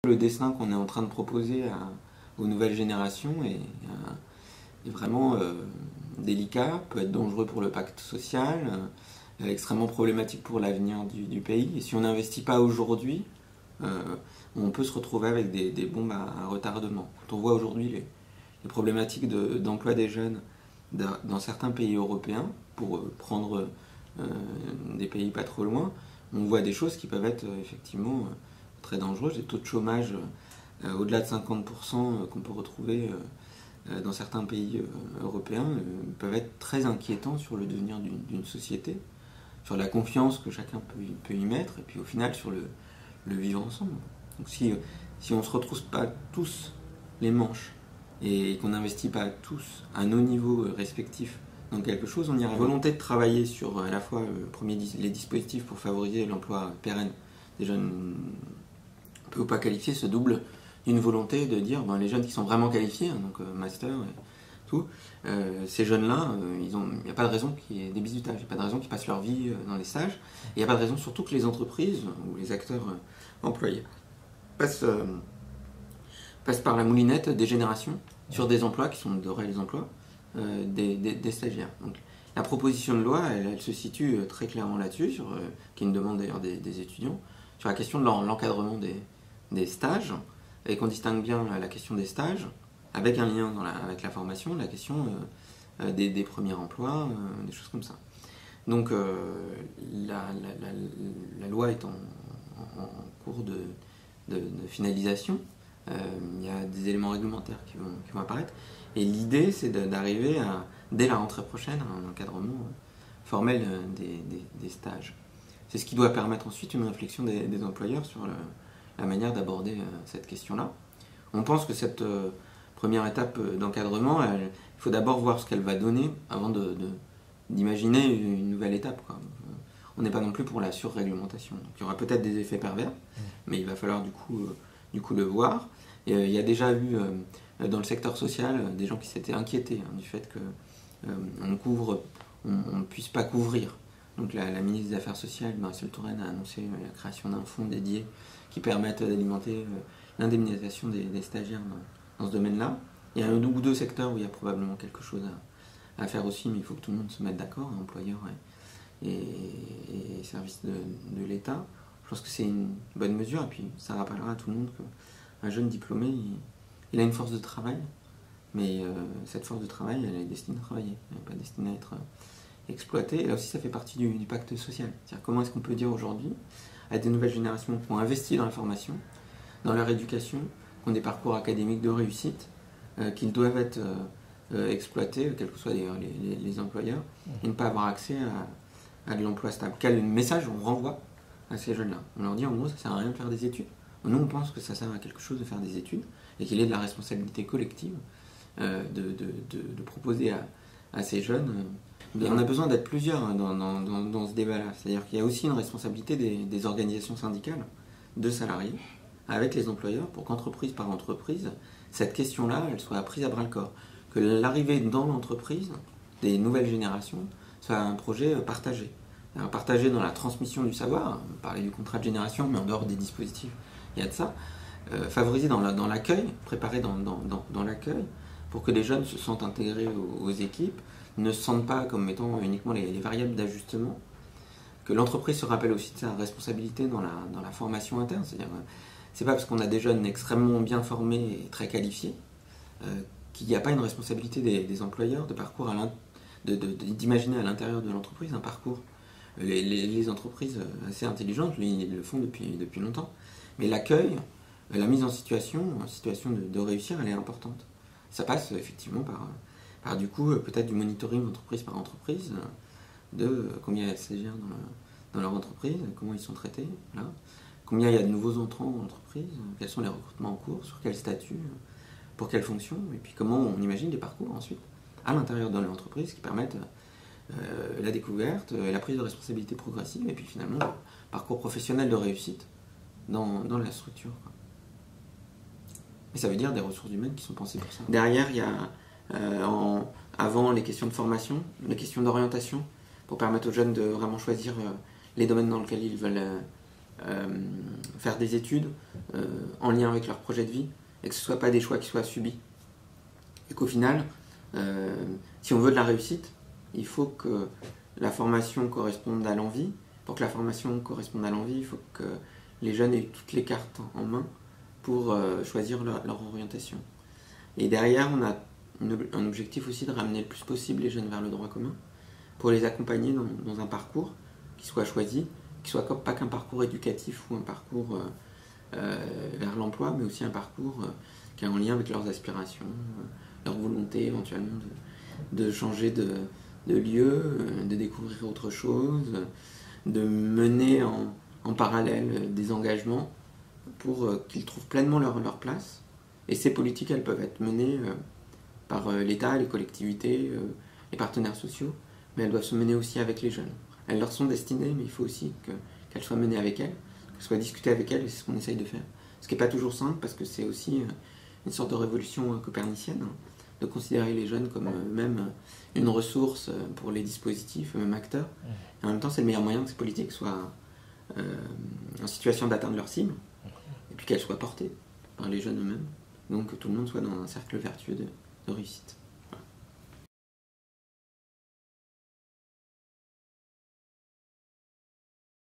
Le dessin qu'on est en train de proposer aux nouvelles générations est vraiment délicat, peut être dangereux pour le pacte social, extrêmement problématique pour l'avenir du pays. Et si on n'investit pas aujourd'hui, on peut se retrouver avec des bombes à retardement. Quand on voit aujourd'hui les problématiques d'emploi des jeunes dans certains pays européens, pour prendre des pays pas trop loin, on voit des choses qui peuvent être effectivement très dangereuses. Des taux de chômage au-delà de 50% qu'on peut retrouver dans certains pays européens peuvent être très inquiétants sur le devenir d'une société, sur la confiance que chacun peut y mettre, et puis au final sur le vivre ensemble. Donc si on ne se retrouve pas tous les manches et qu'on n'investit pas tous à nos niveaux respectifs dans quelque chose, on y arrive. Volonté de travailler sur à la fois les dispositifs pour favoriser l'emploi pérenne des jeunes peu ou pas qualifiés se double d'une volonté de dire les jeunes qui sont vraiment qualifiés, donc master et tout, ces jeunes-là, il n'y a pas de raison qu'il y ait des bizutages, il n'y a pas de raison qu'ils passent leur vie dans les stages, et il n'y a pas de raison surtout que les entreprises ou les acteurs employés passent par la moulinette des générations sur des emplois qui sont de réels emplois des stagiaires. Donc, la proposition de loi, elle se situe très clairement là-dessus, qui est une demande d'ailleurs des étudiants, sur la question de l'encadrement des stages, et qu'on distingue bien la question des stages, avec un lien avec la formation, la question des premiers emplois, des choses comme ça. Donc la loi est en cours de finalisation. Il y a des éléments réglementaires qui vont apparaître. Et l'idée, c'est d'arriver dès la rentrée prochaine, à un encadrement formel des stages. C'est ce qui doit permettre ensuite une réflexion des employeurs sur la manière d'aborder cette question-là. On pense que cette première étape d'encadrement, il faut d'abord voir ce qu'elle va donner avant d'imaginer une nouvelle étape, quoi. On n'est pas non plus pour la surréglementation. Donc, il y aura peut-être des effets pervers, mais il va falloir du coup le voir. Et, il y a déjà eu dans le secteur social des gens qui s'étaient inquiétés du fait qu'on ne puisse pas couvrir. Donc la ministre des Affaires sociales, Marisol Touraine, a annoncé la création d'un fonds dédié qui permette d'alimenter l'indemnisation des stagiaires dans ce domaine-là. Il y a un ou deux secteurs où il y a probablement quelque chose à faire aussi, mais il faut que tout le monde se mette d'accord, employeurs et services de l'État. Je pense que c'est une bonne mesure, et puis ça rappellera à tout le monde qu'un jeune diplômé, il a une force de travail, mais cette force de travail, elle est destinée à travailler, elle n'est pas destinée à être exploitée. Et là aussi, ça fait partie du pacte social. C'est-à-dire comment est-ce qu'on peut dire aujourd'hui à des nouvelles générations qui ont investi dans la formation, dans leur éducation, qui ont des parcours académiques de réussite, qu'ils doivent être exploités, quels que soient d'ailleurs les employeurs, et ne pas avoir accès à de l'emploi stable. Quel message on renvoie à ces jeunes-là? On leur dit en gros, ça ne sert à rien de faire des études. Nous, on pense que ça sert à quelque chose de faire des études, et qu'il est de la responsabilité collective de proposer à ces jeunes. Et on a besoin d'être plusieurs dans ce débat-là. C'est-à-dire qu'il y a aussi une responsabilité des organisations syndicales de salariés avec les employeurs pour qu'entreprise par entreprise, cette question-là, elle soit prise à bras-le-corps. Que l'arrivée dans l'entreprise des nouvelles générations soit un projet partagé. Alors, partagé dans la transmission du savoir, on parlait du contrat de génération, mais en dehors des dispositifs, il y a de ça. Favorisé dans l'accueil, préparé dans l'accueil, pour que les jeunes se sentent intégrés aux équipes, ne se sentent pas comme étant uniquement les variables d'ajustement, que l'entreprise se rappelle aussi de sa responsabilité dans la formation interne. C'est-à-dire, c'est pas parce qu'on a des jeunes extrêmement bien formés et très qualifiés qu'il n'y a pas une responsabilité des employeurs de parcours d'imaginer à l'intérieur de l'entreprise un parcours. Les entreprises assez intelligentes, ils le font depuis longtemps. Mais l'accueil, la mise en situation de réussir, elle est importante. Ça passe effectivement par du coup peut-être du monitoring entreprise par entreprise, de combien il y a de stagiaires dans leur entreprise, comment ils sont traités, là. Combien il y a de nouveaux entrants dans l'entreprise, quels sont les recrutements en cours, sur quel statut, pour quelle fonction, et puis comment on imagine des parcours ensuite à l'intérieur de l'entreprise qui permettent la découverte, la prise de responsabilité progressive, et puis finalement le parcours professionnel de réussite dans la structure, quoi. Et ça veut dire des ressources humaines qui sont pensées pour ça. Derrière, il y a avant les questions de formation, les questions d'orientation, pour permettre aux jeunes de vraiment choisir les domaines dans lesquels ils veulent faire des études en lien avec leur projet de vie, et que ce ne soit pas des choix qui soient subis. Et qu'au final, si on veut de la réussite, il faut que la formation corresponde à l'envie. Pour que la formation corresponde à l'envie, il faut que les jeunes aient toutes les cartes en main pour choisir leur orientation. Et derrière, on a un objectif aussi de ramener le plus possible les jeunes vers le droit commun, pour les accompagner dans un parcours qui soit choisi, qui soit pas qu'un parcours éducatif ou un parcours vers l'emploi, mais aussi un parcours qui est en lien avec leurs aspirations, leur volonté éventuellement de changer de lieu, de découvrir autre chose, de mener en parallèle des engagements pour qu'ils trouvent pleinement leur place. Et ces politiques, elles peuvent être menées par l'État, les collectivités, les partenaires sociaux, mais elles doivent se mener aussi avec les jeunes. Elles leur sont destinées, mais il faut aussi qu'elles soient menées avec elles, qu'elles soient discutées avec elles, et c'est ce qu'on essaye de faire. Ce qui n'est pas toujours simple, parce que c'est aussi une sorte de révolution copernicienne, de considérer les jeunes comme même une ressource pour les dispositifs, même acteurs. Et en même temps, c'est le meilleur moyen que ces politiques soient en situation d'atteindre leur cible, et puis qu'elles soient portées par les jeunes eux-mêmes. Donc que tout le monde soit dans un cercle vertueux de réussite.